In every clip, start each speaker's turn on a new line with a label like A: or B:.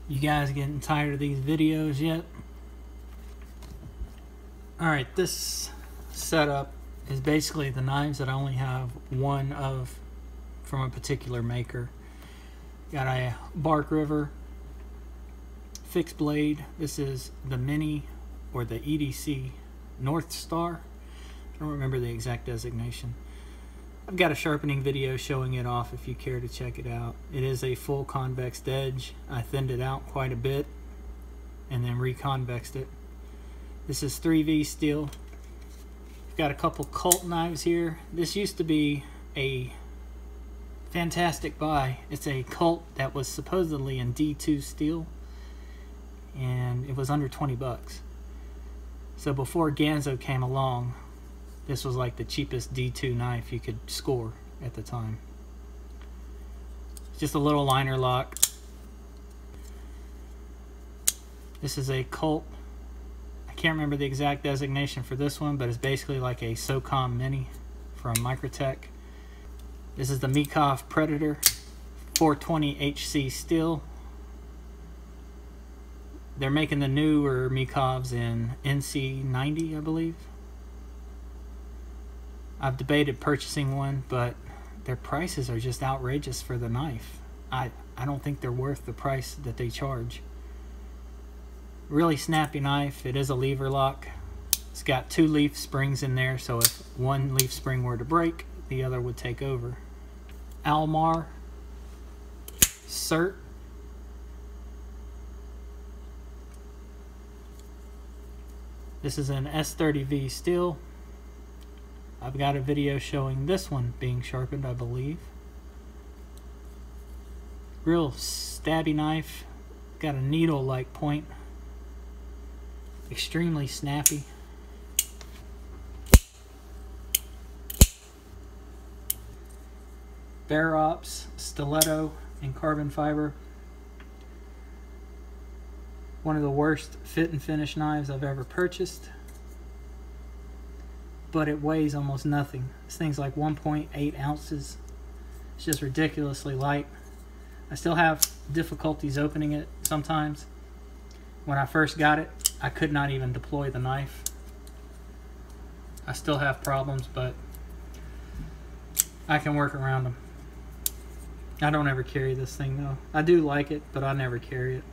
A: You guys getting tired of these videos yet? Alright, this setup is basically the knives that I only have one of from a particular maker. Got a Bark River fixed blade. This is the Mini or the EDC North Star. I don't remember the exact designation. I've got a sharpening video showing it off if you care to check it out. It is a full convexed edge. I thinned it out quite a bit and then reconvexed it. This is S30V Steel. I've got a couple Colt knives here. This used to be a fantastic buy. It's a Colt that was supposedly in D2 steel and it was under 20 bucks. So before Enzo came along, this was like the cheapest D2 knife you could score at the time. It's just a little liner lock. This is a Colt. I can't remember the exact designation for this one, but it's basically like a SOCOM Mini from Microtech. This is the Meco Predator 420 HC steel. They're making the newer Mecovs in NC90, I believe. I've debated purchasing one, but their prices are just outrageous for the knife. I don't think they're worth the price that they charge. Really snappy knife. It is a lever lock. It's got 2 leaf springs in there, so if one leaf spring were to break, the other would take over. Almar Cert. This is an S30V Steel. I've got a video showing this one being sharpened, I believe. Real stabby knife. Got a needle-like point. Extremely snappy. Bear Ops Stiletto in carbon fiber. One of the worst fit and finish knives I've ever purchased. But it weighs almost nothing. This thing's like 1.8 ounces. It's just ridiculously light. I still have difficulties opening it sometimes. When I first got it, I could not even deploy the knife. I still have problems, but I can work around them. I don't ever carry this thing though. I do like it, but I never carry it.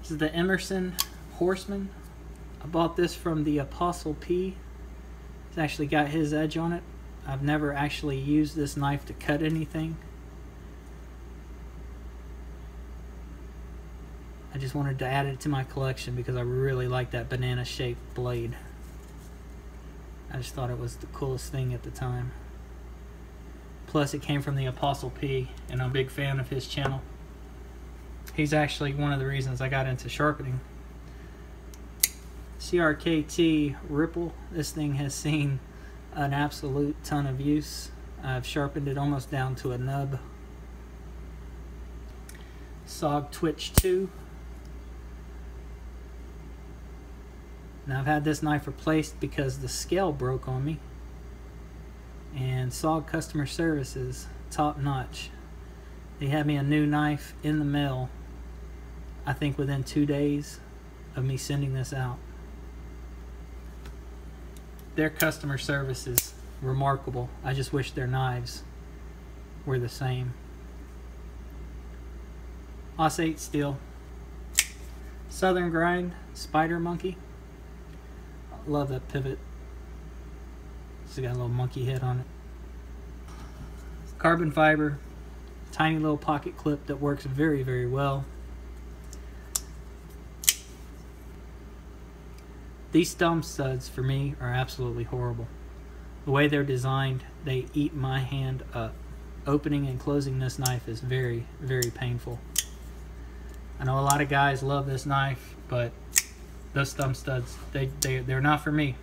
A: This is the Emerson Horseman. I bought this from the Apostle P. It's actually got his edge on it. I've never actually used this knife to cut anything. I just wanted to add it to my collection because I really like that banana shaped blade. I just thought it was the coolest thing at the time. Plus it came from the Apostle P, and I'm a big fan of his channel. He's actually one of the reasons I got into sharpening. CRKT Ripple. This thing has seen an absolute ton of use. I've sharpened it almost down to a nub. SOG Twitch 2. Now I've had this knife replaced because the scale broke on me. And SOG customer service is top notch. They had me a new knife in the mail, I think within 2 days of me sending this out. Their customer service is remarkable. I just wish their knives were the same. Os-8 steel. Southern Grind Spider Monkey. I love that pivot. It's got a little monkey head on it. Carbon fiber. Tiny little pocket clip that works very, very well. These thumb studs for me are absolutely horrible. The way they're designed, they eat my hand up. Opening and closing this knife is very, very painful. I know a lot of guys love this knife, but those thumb studs, they're not for me.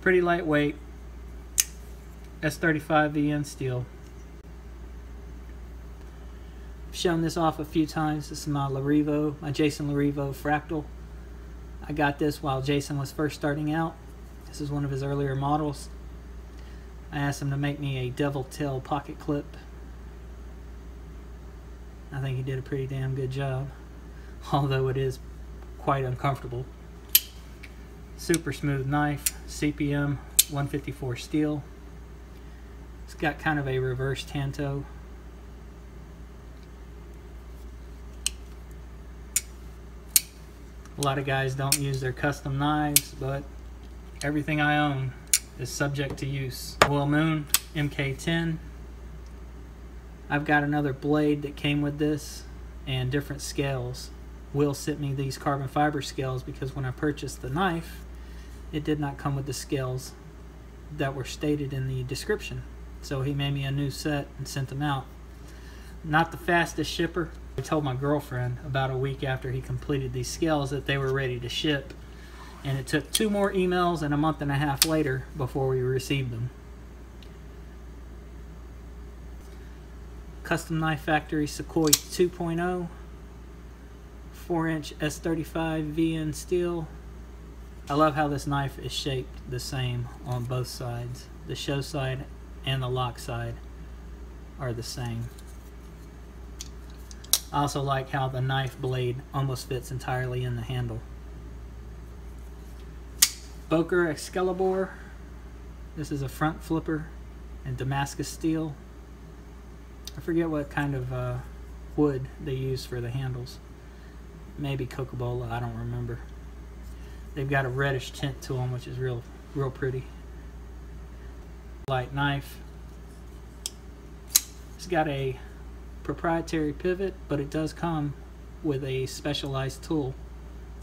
A: Pretty lightweight. S30V Steel. I've shown this off a few times. This is my Areevo, my Jason Areevo Fractal. I got this while Jason was first starting out. This is one of his earlier models. I asked him to make me a devil tail pocket clip. I think he did a pretty damn good job, although it is quite uncomfortable. Super smooth knife, CPM 154 steel. It's got kind of a reverse tanto. A lot of guys don't use their custom knives, but everything I own is subject to use. Well Moon MK10. I've got another blade that came with this and different scales. Will sent me these carbon fiber scales because when I purchased the knife, it did not come with the scales that were stated in the description. So he made me a new set and sent them out. Not the fastest shipper. I told my girlfriend about a week after he completed these scales that they were ready to ship. And it took 2 more emails and a month and a half later before we received them. Custom Knife Factory Sequoia 2.0, 4-inch S30V steel. I love how this knife is shaped the same on both sides. The show side and the lock side are the same. I also like how the knife blade almost fits entirely in the handle. Boker Excalibur. This is a front flipper in Damascus steel. I forget what kind of wood they use for the handles. Maybe Coca-Cola, I don't remember. They've got a reddish tint to them, which is real pretty. Light knife. It's got a proprietary pivot, but it does come with a specialized tool,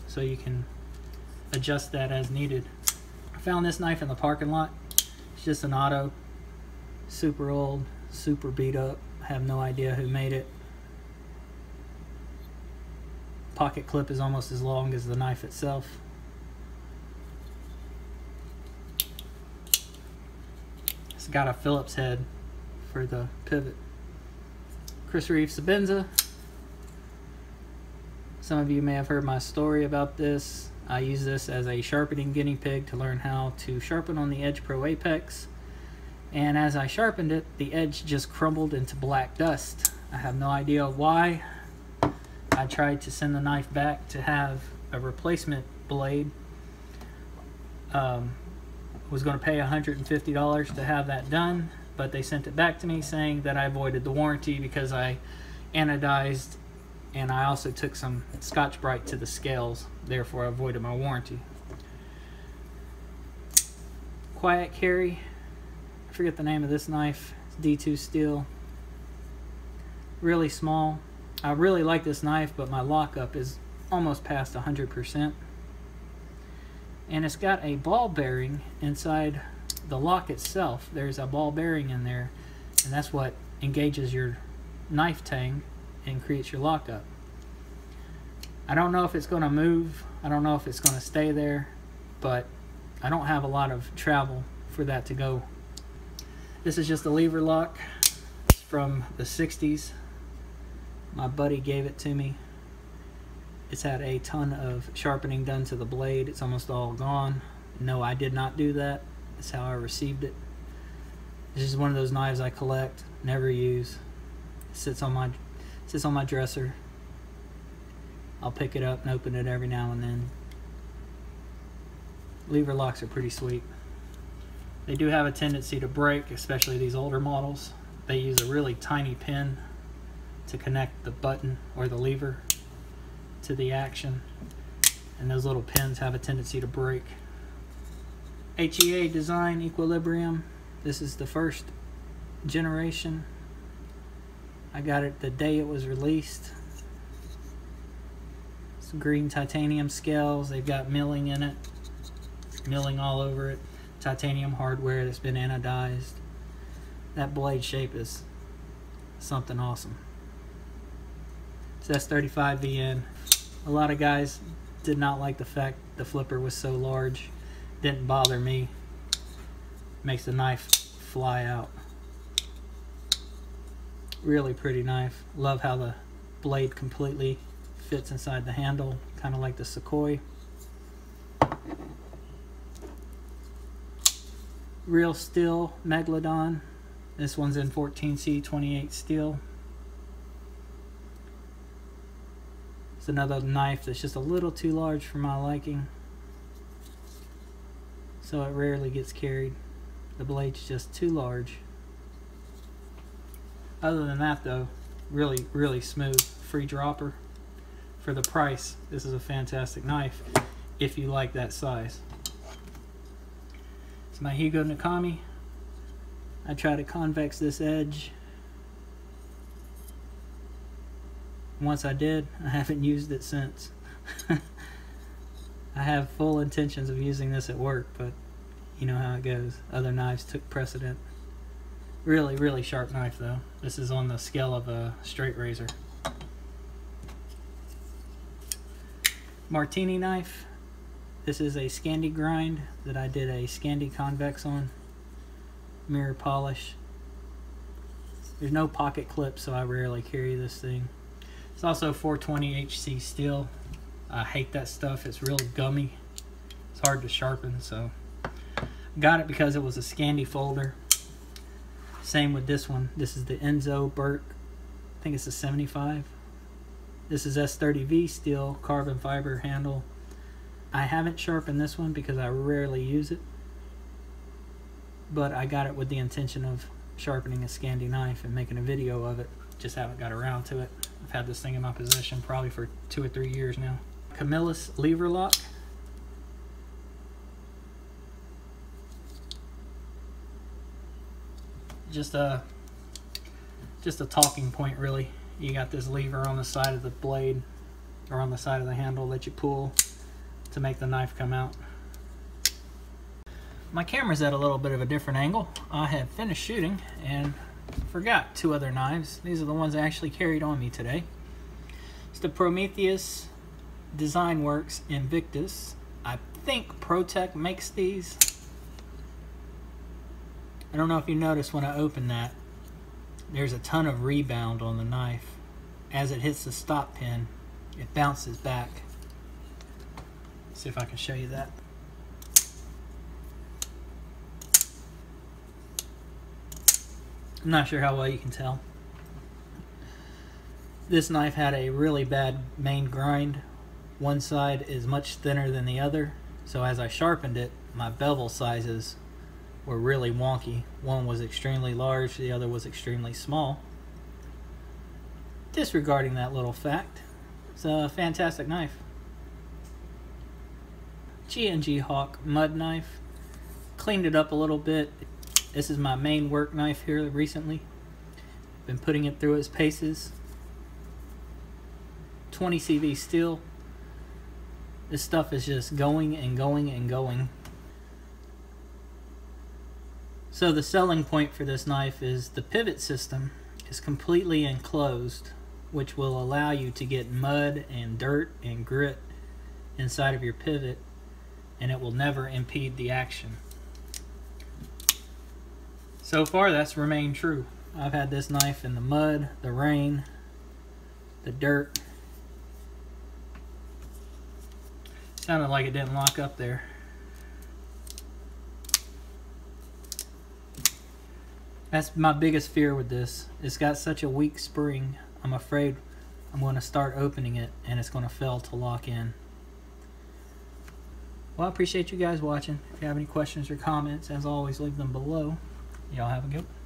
A: so you can adjust that as needed. I found this knife in the parking lot. It's just an auto, super old, super beat up. I have no idea who made it. Pocket clip is almost as long as the knife itself. It's got a Phillips head for the pivot. Chris Reeve Sebenza. Some of you may have heard my story about this. I use this as a sharpening guinea pig to learn how to sharpen on the Edge Pro Apex. And as I sharpened it, the edge just crumbled into black dust. I have no idea why. I tried to send the knife back to have a replacement blade. Was going to pay $150 to have that done, but they sent it back to me saying that I avoided the warranty because I anodized and I also took some Scotch-Brite to the scales, therefore I avoided my warranty. Quiet Carry. I forget the name of this knife. It's D2 steel. Really small. I really like this knife, but my lockup is almost past 100%. And it's got a ball bearing inside the lock itself. There's a ball bearing in there, and that's what engages your knife tang and creates your lockup. I don't know if it's going to move. I don't know if it's going to stay there, but I don't have a lot of travel for that to go. This is just a lever lock. It's from the 60s. My buddy gave it to me. It's had a ton of sharpening done to the blade. It's almost all gone. No, I did not do that. That's how I received it. This is one of those knives I collect, never use. It sits on my dresser. I'll pick it up and open it every now and then. Lever locks are pretty sweet. They do have a tendency to break, especially these older models. They use a really tiny pin to connect the button or the lever to the action, and those little pins have a tendency to break. HEA design Equilibrium. This is the first generation. I got it the day it was released. Some green titanium scales. They've got milling in it, milling all over it. Titanium hardware that's been anodized. That blade shape is something awesome. It's S30V. A lot of guys did not like the fact the flipper was so large. Didn't bother me. Makes the knife fly out. Really pretty knife. Love how the blade completely fits inside the handle, kind of like the Sequoia. Real steel Megladon. This one's in 14C 28 steel. It's another knife that's just a little too large for my liking, so it rarely gets carried. The blade's just too large. Other than that though, really smooth. Free dropper. For the price, this is a fantastic knife if you like that size. It's my Higo Nakami. I try to convex this edge. Once I did, I haven't used it since. I have full intentions of using this at work, but you know how it goes. Other knives took precedent. Really sharp knife though. This is on the scale of a straight razor. Martini knife. This is a Scandi Grind that I did a Scandi convex on. Mirror polish. There's no pocket clip, so I rarely carry this thing. It's also 420 HC steel. I hate that stuff. It's real gummy. It's hard to sharpen, so got it because it was a Scandi folder. Same with this one. This is the Enzo Berk. I think it's a 75. This is S30V Steel carbon fiber handle. I haven't sharpened this one because I rarely use it, but I got it with the intention of sharpening a Scandi knife and making a video of it. Just haven't got around to it. I've had this thing in my possession probably for 2 or 3 years now. Camillus lever lock. Just a talking point really. You got this lever on the side of the blade or on the side of the handle that you pull to make the knife come out. My camera's at a little bit of a different angle. I have finished shooting and forgot 2 other knives. These are the ones I actually carried on me today. It's the Prometheus Design Works Invictus. I think ProTech makes these. I don't know if you noticed when I opened that, there's a ton of rebound on the knife. As it hits the stop pin, it bounces back. Let's see if I can show you that. I'm not sure how well you can tell. This knife had a really bad main grind. One side is much thinner than the other, so as I sharpened it, my bevel sizes were really wonky. One was extremely large, the other was extremely small. Disregarding that little fact, it's a fantastic knife. G&G Hawk mud knife. Cleaned it up a little bit. This is my main work knife here recently. Been putting it through its paces. 20 CV steel. This stuff is just going and going and going. So the selling point for this knife is the pivot system is completely enclosed, which will allow you to get mud and dirt and grit inside of your pivot, and it will never impede the action. So far that's remained true. I've had this knife in the mud, the rain, the dirt. Sounded like it didn't lock up there. That's my biggest fear with this. It's got such a weak spring. I'm afraid I'm going to start opening it and it's going to fail to lock in. Well, I appreciate you guys watching. If you have any questions or comments, as always, leave them below. Y'all have a good one.